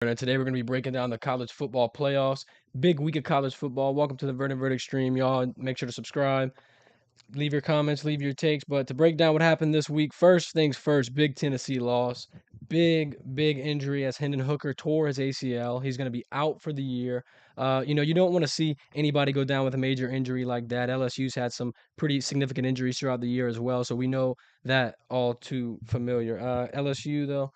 And today we're going to be breaking down the college football playoffs. Big week of college football. Welcome to the Verdin Verdict stream, y'all. Make sure to subscribe, leave your comments, leave your takes. But to break down what happened this week, first things first, big Tennessee loss. Big injury as Hendon Hooker tore his ACL. He's going to be out for the year. You don't want to see anybody go down with a major injury like that. LSU's had some pretty significant injuries throughout the year as well, so we know that all too familiar. LSU, though,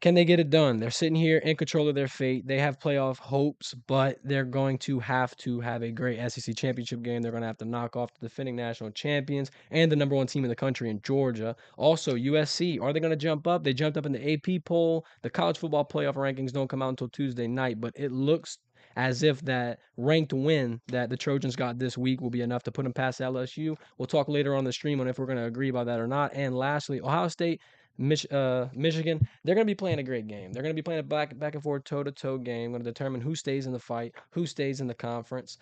can they get it done? They're sitting here in control of their fate. They have playoff hopes, but they're going to have a great SEC championship game. They're going to have to knock off the defending national champions and the number one team in the country in Georgia. Also, USC, are they going to jump up? They jumped up in the AP poll. The college football playoff rankings don't come out until Tuesday night, but it looks as if that ranked win that the Trojans got this week will be enough to put them past LSU. We'll talk later on the stream on if we're going to agree about that or not. And lastly, Ohio State, Michigan, they're going to be playing a great game. They're going to be playing a back and forth, toe to toe game. Going to determine who stays in the fight, who stays in the conference.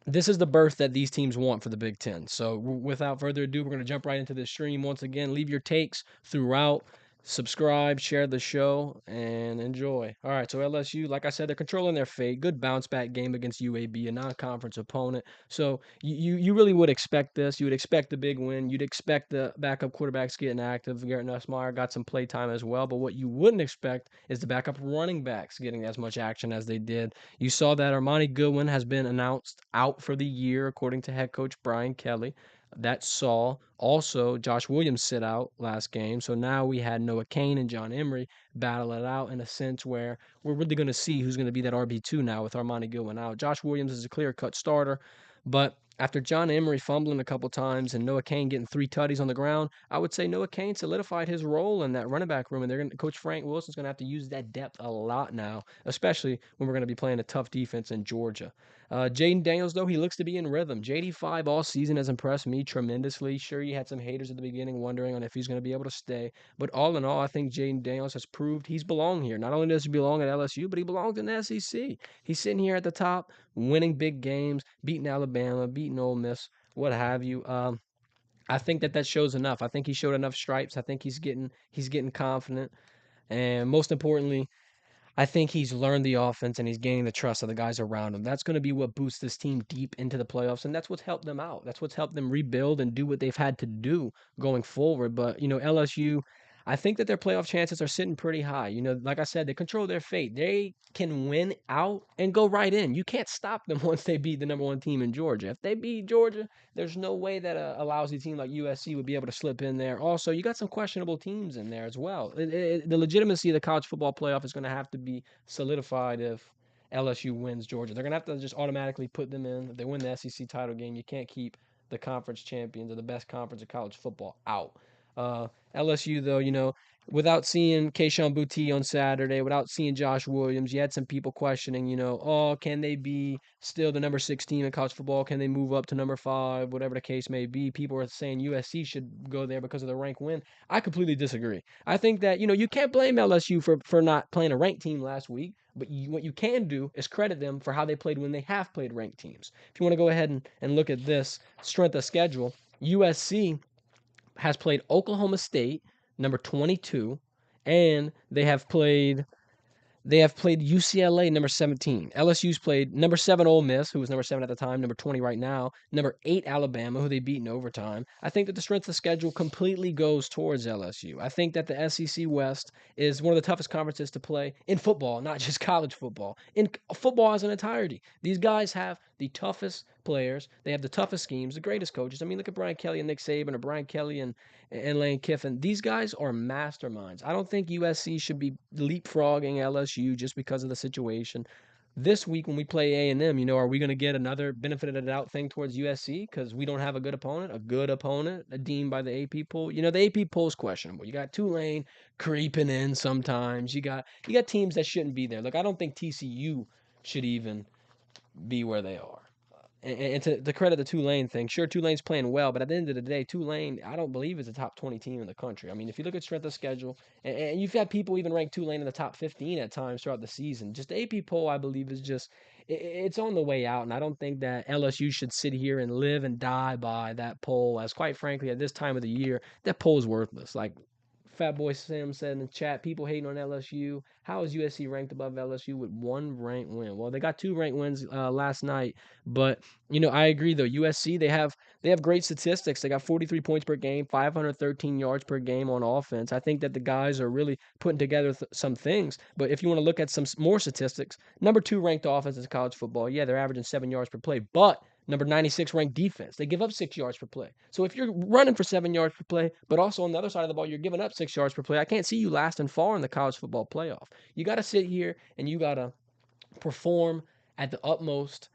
This is the berth that these teams want for the Big Ten. So without further ado, we're going to jump right into this stream. Once again, leave your takes throughout. Subscribe, share the show, and enjoy. All right, so LSU, like I said, they're controlling their fate. Good bounce back game against UAB, a non-conference opponent. So you really would expect this. You would expect the big win. You'd expect the backup quarterbacks getting active. Garrett Nussmeier got some play time as well. But what you wouldn't expect is the backup running backs getting as much action as they did. You saw that Armani Goodwin has been announced out for the year, according to head coach Brian Kelly. That saw also Josh Williams sit out last game. So now we had Noah Cain and John Emery battle it out in a sense where we're really going to see who's going to be that RB2 now with Armani Goodwin out. Josh Williams is a clear cut starter, but after John Emery fumbling a couple times and Noah Cain getting 3 tutties on the ground, I would say Noah Cain solidified his role in that running back room, and Coach Frank Wilson's going to have to use that depth a lot now, especially when we're going to be playing a tough defense in Georgia. Jaden Daniels, though, he looks to be in rhythm. JD5 all season has impressed me tremendously. Sure, you had some haters at the beginning wondering on if he's going to be able to stay. But all in all, I think Jaden Daniels has proved he's belong here. Not only does he belong at LSU, but he belongs in the SEC. He's sitting here at the top, winning big games, beating Alabama, beating Ole Miss, what have you. I think that shows enough. I think he showed enough stripes. I think he's getting confident, and most importantly, I think he's learned the offense and he's gaining the trust of the guys around him. That's going to be what boosts this team deep into the playoffs, and that's what's helped them out. That's what's helped them rebuild and do what they've had to do going forward. But, LSU, I think that their playoff chances are sitting pretty high. Like I said, they control their fate. They can win out and go right in. You can't stop them once they beat the number one team in Georgia. If they beat Georgia, there's no way that a lousy team like USC would be able to slip in there. Also, you got some questionable teams in there as well. The legitimacy of the college football playoff is going to have to be solidified if LSU wins Georgia. They're going to have to just automatically put them in. If they win the SEC title game, you can't keep the conference champions or the best conference of college football out. LSU, though, without seeing Kayshon Boutte on Saturday, without seeing Josh Williams, you had some people questioning, oh, can they be still the number 6 team in college football? Can they move up to number 5? Whatever the case may be. People are saying USC should go there because of the rank win. I completely disagree. I think that, you can't blame LSU for not playing a ranked team last week, but what you can do is credit them for how they played when they have played ranked teams. If you want to go ahead and look at this strength of schedule, USC has played Oklahoma State, number 22, and they have played UCLA, number 17. LSU's played number 7 Ole Miss, who was number 7 at the time, number 20 right now, number 8 Alabama, who they beat in overtime. I think that the strength of schedule completely goes towards LSU. I think that the SEC West is one of the toughest conferences to play in football, not just college football. In football as an entirety, these guys have the toughest players. They have the toughest schemes, the greatest coaches. I mean, look at Brian Kelly and Nick Saban, or Brian Kelly and Lane Kiffin. These guys are masterminds. I don't think USC should be leapfrogging LSU just because of the situation. This week when we play A&M, are we going to get another benefit of the doubt thing towards USC because we don't have a good opponent, deemed by the AP poll? The AP poll is questionable. You got Tulane creeping in sometimes. You got teams that shouldn't be there. Look, I don't think TCU should even be where they are. And to credit the Tulane thing, sure, Tulane's playing well, but at the end of the day, Tulane, I don't believe is a top 20 team in the country. I mean, if you look at strength of schedule, and you've had people even rank Tulane in the top 15 at times throughout the season, just the AP poll, I believe, is just, it's on the way out, and I don't think that LSU should sit here and live and die by that poll, as quite frankly, at this time of the year, that poll is worthless. Like, Fat Boy Sam said in the chat, people hating on LSU. How is USC ranked above LSU with one ranked win? Well, they got two ranked wins last night, but I agree though. USC they have great statistics. They got 43 points per game, 513 yards per game on offense. I think that the guys are really putting together some things. But if you want to look at some more statistics, number two ranked offense in college football. Yeah, they're averaging 7 yards per play, but number 96 ranked defense. They give up 6 yards per play. So if you're running for 7 yards per play, but also on the other side of the ball, you're giving up 6 yards per play, I can't see you lasting far in the college football playoff. You got to sit here and you got to perform at the utmost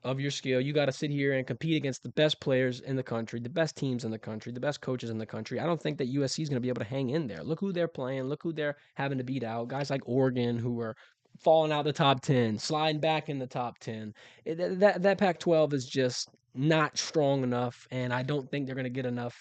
of your skill. You got to sit here and compete against the best players in the country, the best teams in the country, the best coaches in the country. I don't think that USC is going to be able to hang in there. Look who they're playing. Look who they're having to beat out. Guys like Oregon who are falling out the top 10, sliding back in the top 10. That Pac-12 is just not strong enough, and I don't think they're going to get enough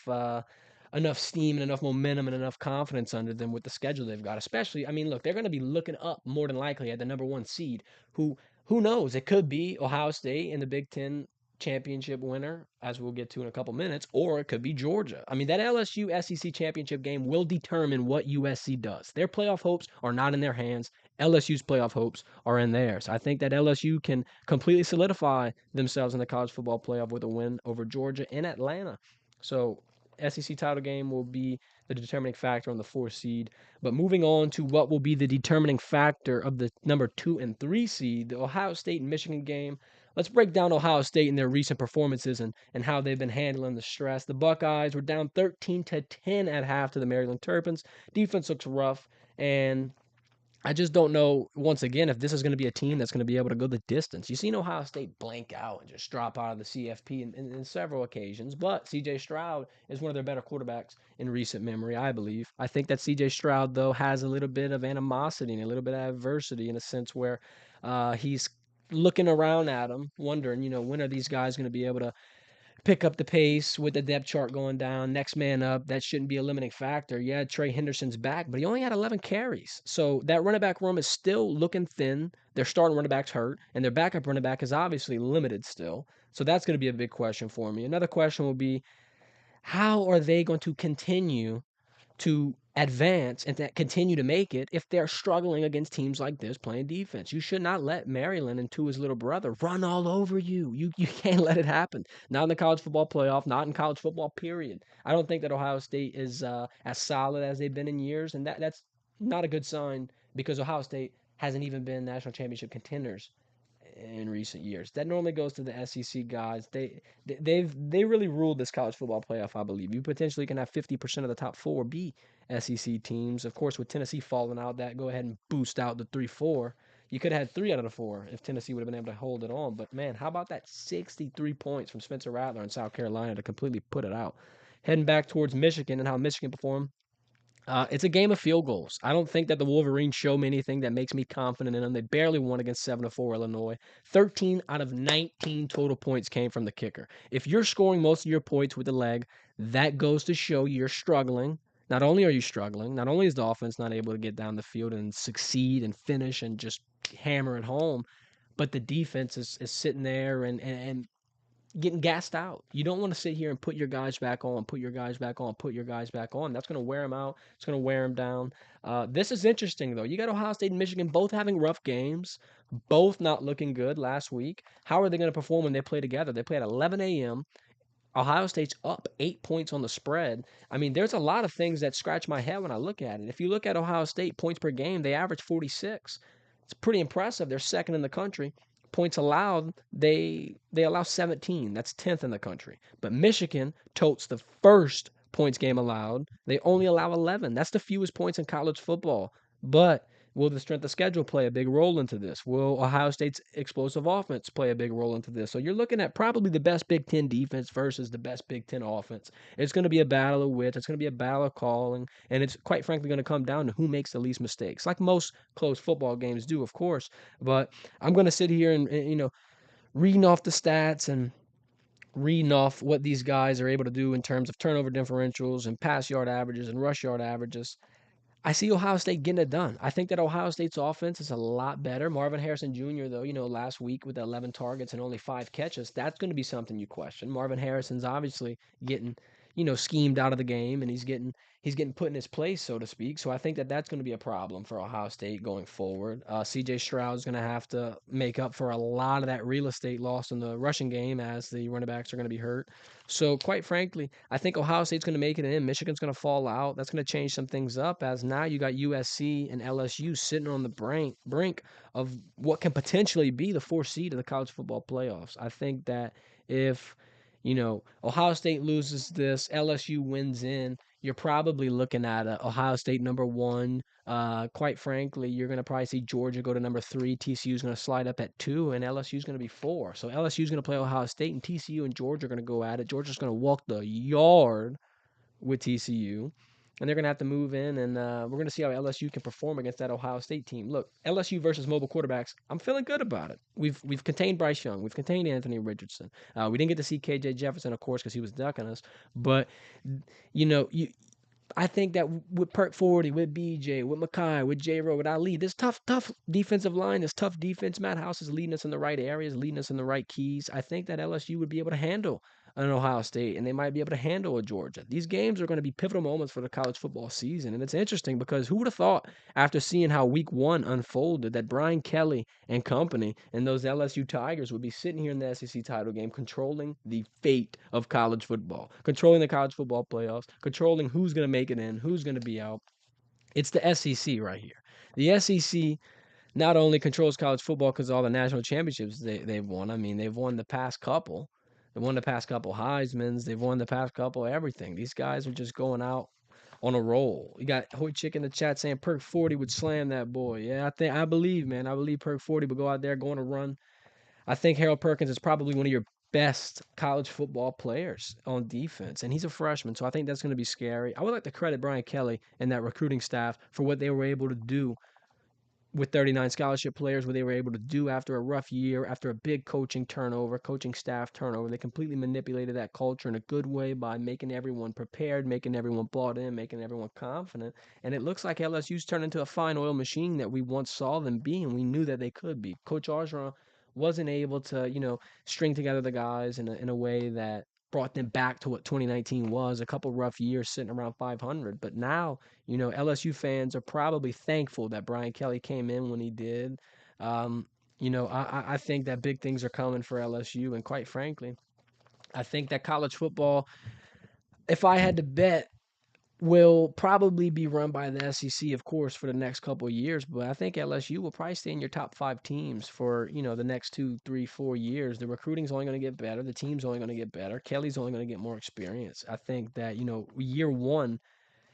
steam and enough momentum and enough confidence under them with the schedule they've got. Especially, I mean, look, they're going to be looking up more than likely at the number one seed, who knows? It could be Ohio State in the Big Ten championship winner, as we'll get to in a couple minutes, or it could be Georgia. I mean, that LSU SEC championship game will determine what USC does. Their playoff hopes are not in their hands. LSU's playoff hopes are in theirs. I think that LSU can completely solidify themselves in the college football playoff with a win over Georgia in Atlanta. So, SEC title game will be the determining factor on the 4 seed. But moving on to what will be the determining factor of the number 2 and 3 seed, the Ohio State and Michigan game. Let's break down Ohio State and their recent performances and how they've been handling the stress. The Buckeyes were down 13-10 at half to the Maryland Terrapins. Defense looks rough, and I just don't know, once again, if this is going to be a team that's going to be able to go the distance. You've seen Ohio State blank out and just drop out of the CFP in several occasions, but C.J. Stroud is one of their better quarterbacks in recent memory, I believe. I think that C.J. Stroud, though, has a little bit of animosity and a little bit of adversity in a sense where he's looking around at them, wondering, when are these guys going to be able to pick up the pace with the depth chart going down. Next man up, that shouldn't be a limiting factor. Yeah, Trey Henderson's back, but he only had 11 carries. So that running back room is still looking thin. Their starting running back's hurt, and their backup running back is obviously limited still. So that's going to be a big question for me. Another question will be, how are they going to continue to advance and to continue to make it if they're struggling against teams like this playing defense? You should not let Maryland and his little brother run all over you. You can't let it happen. Not in the college football playoff, not in college football, period. I don't think that Ohio State is as solid as they've been in years, and that's not a good sign because Ohio State hasn't even been national championship contenders in recent years. That normally goes to the SEC guys. They really ruled this college football playoff, I believe. You potentially can have 50% of the top four be SEC teams. Of course, with Tennessee falling out, that go ahead and boost out the 3-4. You could have had 3 out of the 4 if Tennessee would have been able to hold it on. But man, how about that 63 points from Spencer Rattler in South Carolina to completely put it out? Heading back towards Michigan and how Michigan performed, it's a game of field goals. I don't think that the Wolverines show me anything that makes me confident in them. They barely won against 7-4 Illinois. 13 out of 19 total points came from the kicker. If you're scoring most of your points with the leg, that goes to show you're struggling. Not only are you struggling, not only is the offense not able to get down the field and succeed and finish and just hammer it home, but the defense is sitting there and getting gassed out. You don't want to sit here and put your guys back on, put your guys back on, put your guys back on. That's going to wear them out. It's going to wear them down. This is interesting, though. You got Ohio State and Michigan both having rough games, both not looking good last week. How are they going to perform when they play together? They play at 11 a.m. Ohio State's up 8 points on the spread. I mean, there's a lot of things that scratch my head when I look at it. If you look at Ohio State points per game, they average 46. It's pretty impressive. They're second in the country. Points allowed, they allow 17. That's 10th in the country. But Michigan totes the first points game allowed. They only allow 11. That's the fewest points in college football. But will the strength of schedule play a big role into this? Will Ohio State's explosive offense play a big role into this? So you're looking at probably the best Big Ten defense versus the best Big Ten offense. It's going to be a battle of wits. It's going to be a battle of calling. And it's quite frankly going to come down to who makes the least mistakes, like most close football games do, of course. But I'm going to sit here and reading off the stats and reading off what these guys are able to do in terms of turnover differentials and pass yard averages and rush yard averages. I see Ohio State getting it done. I think that Ohio State's offense is a lot better. Marvin Harrison Jr., though, last week with 11 targets and only 5 catches, that's going to be something you question. Marvin Harrison's obviously getting, schemed out of the game, and he's getting put in his place, so to speak. So I think that that's going to be a problem for Ohio State going forward. C.J. Stroud is going to have to make up for a lot of that real estate lost in the rushing game as the running backs are going to be hurt. So quite frankly, I think Ohio State's going to make it in. Michigan's going to fall out. That's going to change some things up as now you got USC and LSU sitting on the brink of what can potentially be the fourth seed of the college football playoffs. I think that if Ohio State loses this, LSU wins in, you're probably looking at a Ohio State number one. Quite frankly, you're going to probably see Georgia go to number three. TCU is going to slide up at two, and LSU is going to be four. So LSU is going to play Ohio State, and TCU and Georgia are going to go at it. Georgia's going to walk the yard with TCU, and they're going to have to move in, and we're going to see how LSU can perform against that Ohio State team. Look, LSU versus mobile quarterbacks, I'm feeling good about it. We've contained Bryce Young, we've contained Anthony Richardson. We didn't get to see KJ Jefferson, of course, because he was ducking us, but you I think that with Perk 40, with BJ, with Makai, with J. Rowe, with Ali, this tough defensive line, this tough defense. Matt House is leading us in the right areas, leading us in the right keys. I think that LSU would be able to handle an Ohio State, and they might be able to handle a Georgia. These games are going to be pivotal moments for the college football season, and it's interesting because who would have thought after seeing how Week 1 unfolded that Brian Kelly and company and those LSU Tigers would be sitting here in the SEC title game controlling the fate of college football, controlling the college football playoffs, controlling who's going to make it in, who's going to be out. It's the SEC right here. The SEC not only controls college football because of all the national championships they've won. I mean, they've won the past couple. They won the past couple Heisman's. They've won the past couple everything. These guys are just going out on a roll. You got Hoy Chick in the chat saying Perk 40 would slam that boy. Yeah, I believe, man. I believe Perk 40 would go out there going to run. I think Harold Perkins is probably one of your best college football players on defense, and he's a freshman, so I think that's going to be scary. I would like to credit Brian Kelly and that recruiting staff for what they were able to do with 39 scholarship players, what they were able to do after a rough year, after a big coaching turnover, coaching staff turnover. They completely manipulated that culture in a good way by making everyone prepared, making everyone bought in, making everyone confident. And it looks like LSU's turned into a fine oil machine that we once saw them be, and we knew that they could be. Coach Orgeron wasn't able to, string together the guys in a way that brought them back to what 2019 was, a couple rough years sitting around 500. But now, LSU fans are probably thankful that Brian Kelly came in when he did. Um, I think that big things are coming for LSU, and quite frankly, I think that college football, if I had to bet, will probably be run by the SEC, of course, for the next couple of years. But I think LSU will probably stay in your top five teams for the next 2, 3, 4 years. The recruiting's only going to get better. The team's only going to get better. Kelly's only going to get more experience. I think that year one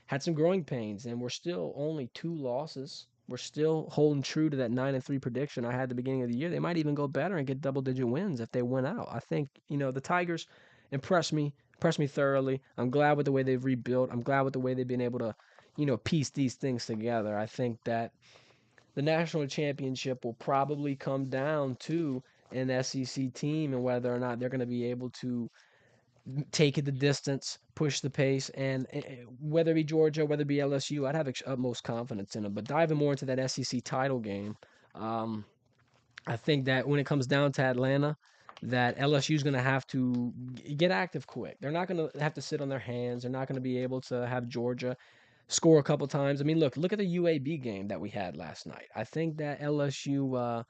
had some growing pains, and we're still only 2 losses. We're still holding true to that 9-3 prediction I had at the beginning of the year. They might even go better and get double-digit wins if they win out. I think the Tigers impressed me thoroughly. I'm glad with the way they've rebuilt. I'm glad with the way they've been able to piece these things together. I think that the national championship will probably come down to an SEC team and whether or not they're going to be able to take it the distance, push the pace, and whether it be Georgia, whether it be LSU, I'd have utmost confidence in them. But diving more into that SEC title game, um, I think that when it comes down to Atlanta, that LSU is going to have to get active quick. They're not going to have to sit on their hands. They're not going to be able to have Georgia score a couple times. I mean, look at the UAB game that we had last night. I think that LSU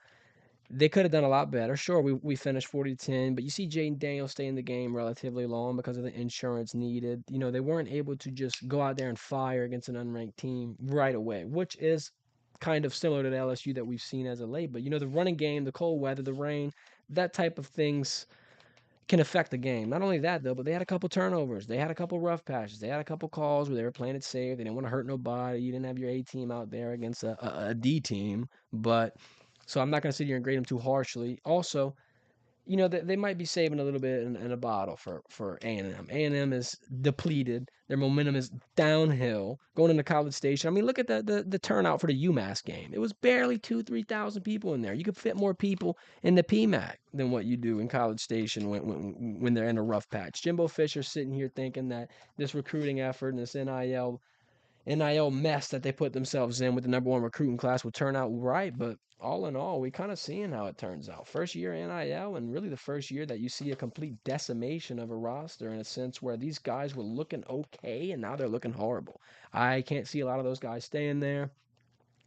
they could have done a lot better. Sure, we finished 40-10, but you see Jaden Daniels stay in the game relatively long because of the insurance needed. They weren't able to just go out there and fire against an unranked team right away, which is kind of similar to the LSU that we've seen as of late. But the running game, the cold weather, the rain, that type of things can affect the game. Not only that though, but they had a couple turnovers. They had a couple rough patches. They had a couple calls where they were playing it safe. They didn't want to hurt nobody. You didn't have your A team out there against a D team. But so I'm not going to sit here and grade them too harshly. Also, they might be saving a little bit in a bottle for A&M. A&M is depleted. Their momentum is downhill going into College Station. I mean, look at the turnout for the UMass game. It was barely 2,000-3,000 people in there. You could fit more people in the PMAC than what you do in College Station when they're in a rough patch. Jimbo Fisher sitting here thinking that this recruiting effort and this NIL NIL mess that they put themselves in with the #1 recruiting class would turn out right, but all in all, we kind of seeing how it turns out. First year NIL, and really the first year that you see a complete decimation of a roster in a sense where these guys were looking okay and now they're looking horrible. I can't see a lot of those guys staying there.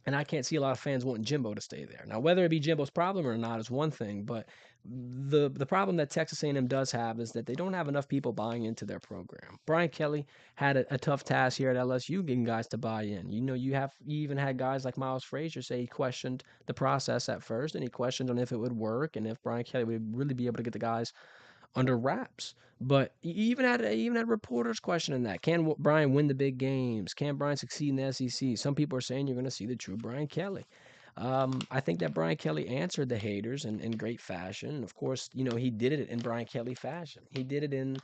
And I can't see a lot of fans wanting Jimbo to stay there. Now, whether it be Jimbo's problem or not is one thing, but the problem that Texas A&M does have is that they don't have enough people buying into their program. Brian Kelly had a tough task here at LSU getting guys to buy in. You even had guys like Miles Frazier say he questioned the process at first, and he questioned on if it would work and if Brian Kelly would really be able to get the guys under wraps. But even had reporters questioning that. Can Brian win the big games? Can Brian succeed in the SEC? Some people are saying you're going to see the true Brian Kelly. I think that Brian Kelly answered the haters in great fashion. Of course, he did it in Brian Kelly fashion. He did it in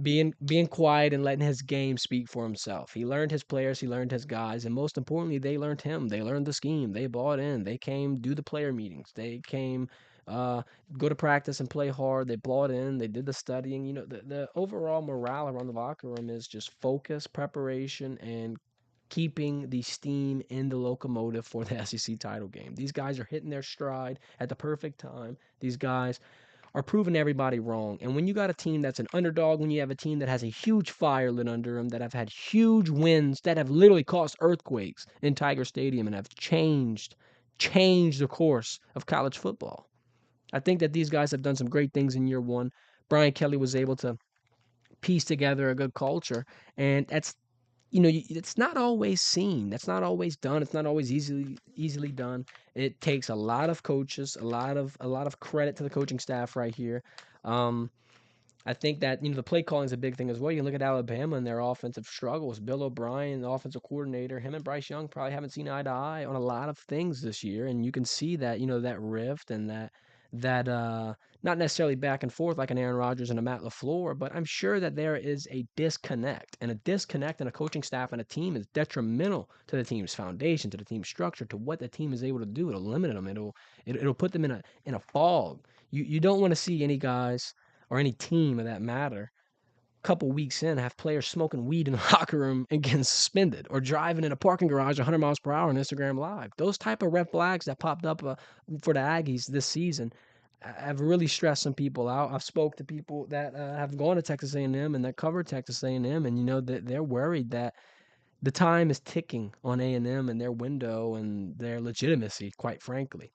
being quiet and letting his game speak for himself. He learned his players, he learned his guys, and most importantly, they learned him. They learned the scheme. They bought in. They came do the player meetings. They came uh, go to practice and play hard. They bought in. They did the studying. The overall morale around the locker room is just focus, preparation, and keeping the steam in the locomotive for the SEC title game. These guys are hitting their stride at the perfect time. These guys are proving everybody wrong. And when you got a team that's an underdog, when you have a team that has a huge fire lit under them, that have had huge wins, that have literally caused earthquakes in Tiger Stadium and have changed the course of college football. I think that these guys have done some great things in year one. Brian Kelly was able to piece together a good culture, and it's not always seen. That's not always done. It's not always easily done. It takes a lot of coaches, a lot of credit to the coaching staff right here. Um, I think that the play calling is a big thing as well. You can look at Alabama and their offensive struggles. Bill O'Brien, the offensive coordinator, him and Bryce Young probably haven't seen eye to eye on a lot of things this year, and you can see that that rift and that not necessarily back and forth like an Aaron Rodgers and a Matt LaFleur, but I'm sure that there is a disconnect, and a disconnect in a coaching staff and a team is detrimental to the team's foundation, to the team's structure, to what the team is able to do. It'll limit them. It'll put them in a fog. You don't want to see any guys or any team of that matter, a couple weeks in, have players smoking weed in the locker room and getting suspended, or driving in a parking garage 100 miles per hour on Instagram Live. Those type of red flags that popped up for the Aggies this season have really stressed some people out. I've spoke to people that have gone to Texas A&M and that cover Texas A&M, and that they're worried that the time is ticking on A&M and their window and their legitimacy, quite frankly.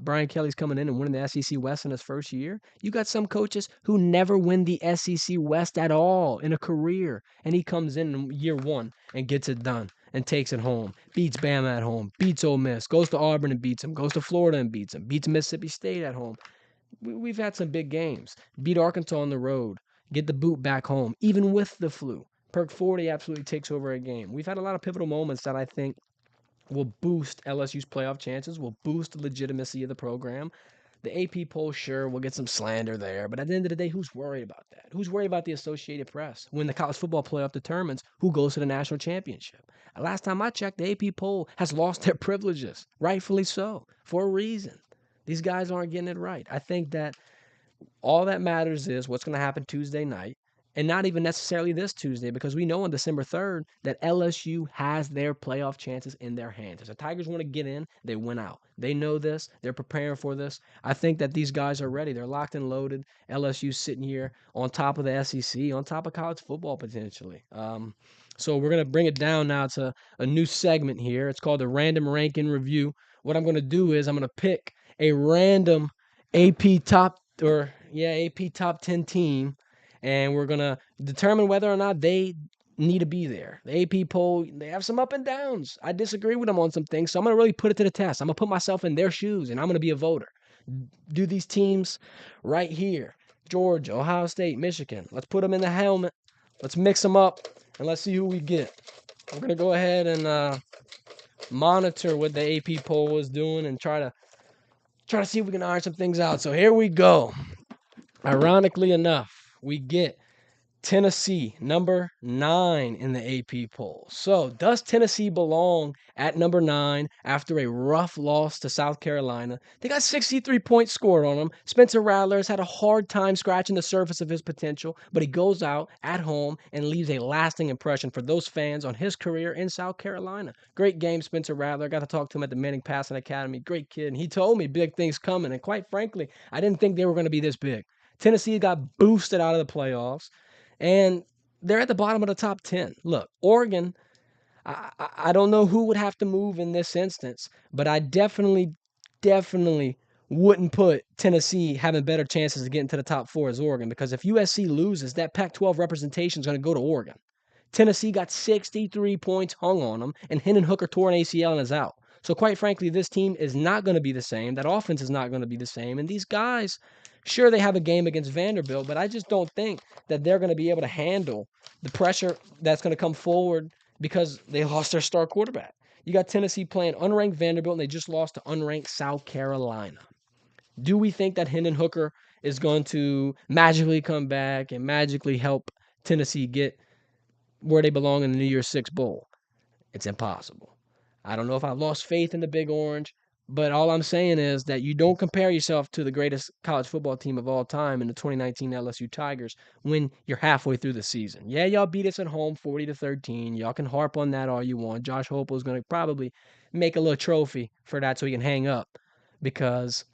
Brian Kelly's coming in and winning the SEC West in his first year. You got some coaches who never win the SEC West at all in a career, and he comes in year one and gets it done and takes it home. Beats Bama at home, beats Ole Miss, goes to Auburn and beats him, goes to Florida and beats him, beats Mississippi State at home. We've had some big games. Beat Arkansas on the road, get the boot back home, even with the flu. Perk 40 absolutely takes over a game. We've had a lot of pivotal moments that I think will boost LSU's playoff chances, will boost the legitimacy of the program. The AP poll, sure, will get some slander there, but at the end of the day, who's worried about that? Who's worried about the Associated Press when the college football playoff determines who goes to the national championship? Last time I checked, the AP poll has lost their privileges, rightfully so, for a reason. These guys aren't getting it right. I think that all that matters is what's going to happen Tuesday night, and not even necessarily this Tuesday, because we know on December 3rd that LSU has their playoff chances in their hands. If the Tigers want to get in, they win out. They know this. They're preparing for this. I think that these guys are ready. They're locked and loaded. LSU's sitting here on top of the SEC, on top of college football potentially. So we're going to bring it down now to a new segment here. It's called the Random Ranking Review. What I'm going to do is I'm going to pick a random AP AP top 10 team, and we're gonna determine whether or not they need to be there. The AP poll, they have some up and downs. I disagree with them on some things, so I'm gonna really put it to the test. I'm gonna put myself in their shoes, and I'm gonna be a voter. Do these teams right here, Georgia, Ohio State, Michigan, let's put them in the helmet. Let's mix them up, and let's see who we get. I'm gonna go ahead and monitor what the AP poll is doing and try to see if we can iron some things out. So here we go. Ironically enough, we get Tennessee, number 9 in the AP poll. So, does Tennessee belong at number 9 after a rough loss to South Carolina? They got 63 points scored on them. Spencer Rattler has had a hard time scratching the surface of his potential, but he goes out at home and leaves a lasting impression for those fans on his career in South Carolina. Great game, Spencer Rattler. Got to talk to him at the Manning Passing Academy. Great kid. And he told me big things coming. And quite frankly, I didn't think they were going to be this big. Tennessee got boosted out of the playoffs, and they're at the bottom of the top 10. Look, Oregon, I don't know who would have to move in this instance, but I definitely wouldn't put Tennessee having better chances of getting to the top 4 as Oregon, because if USC loses, that Pac-12 representation is going to go to Oregon. Tennessee got 63 points hung on them, and Hendon Hooker tore an ACL and is out. So quite frankly, this team is not going to be the same. That offense is not going to be the same. And these guys, sure, they have a game against Vanderbilt, but I just don't think that they're going to be able to handle the pressure that's going to come forward because they lost their star quarterback. You got Tennessee playing unranked Vanderbilt, and they just lost to unranked South Carolina. Do we think that Hendon Hooker is going to magically come back and magically help Tennessee get where they belong in the New Year's Six Bowl? It's impossible. I don't know if I've lost faith in the Big Orange, but all I'm saying is that you don't compare yourself to the greatest college football team of all time in the 2019 LSU Tigers when you're halfway through the season. Yeah, y'all beat us at home 40-13. Y'all can harp on that all you want. Josh Heupel is going to probably make a little trophy for that so he can hang up, because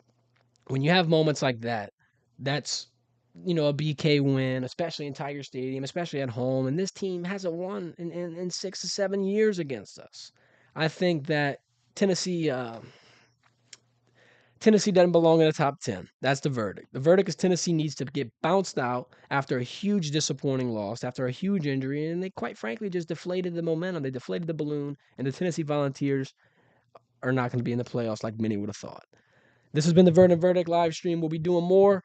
when you have moments like that, that's a BK win, especially in Tiger Stadium, especially at home. And this team hasn't won in 6 to 7 years against us. I think that Tennessee Tennessee doesn't belong in the top 10. That's the verdict. The verdict is Tennessee needs to get bounced out after a huge disappointing loss, after a huge injury, and they quite frankly just deflated the momentum. They deflated the balloon, and the Tennessee Volunteers are not going to be in the playoffs like many would have thought. This has been the Verdin Verdict live stream. We'll be doing more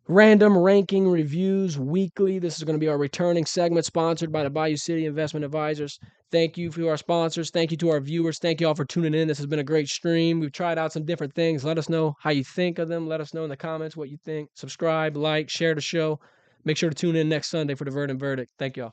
random ranking reviews weekly. This is going to be our returning segment sponsored by the Bayou City Investment Advisors. Thank you for our sponsors. Thank you to our viewers. Thank you all for tuning in. This has been a great stream. We've tried out some different things. Let us know how you think of them. Let us know in the comments what you think. Subscribe, like, share the show. Make sure to tune in next Sunday for the Verdin Verdict. Thank y'all.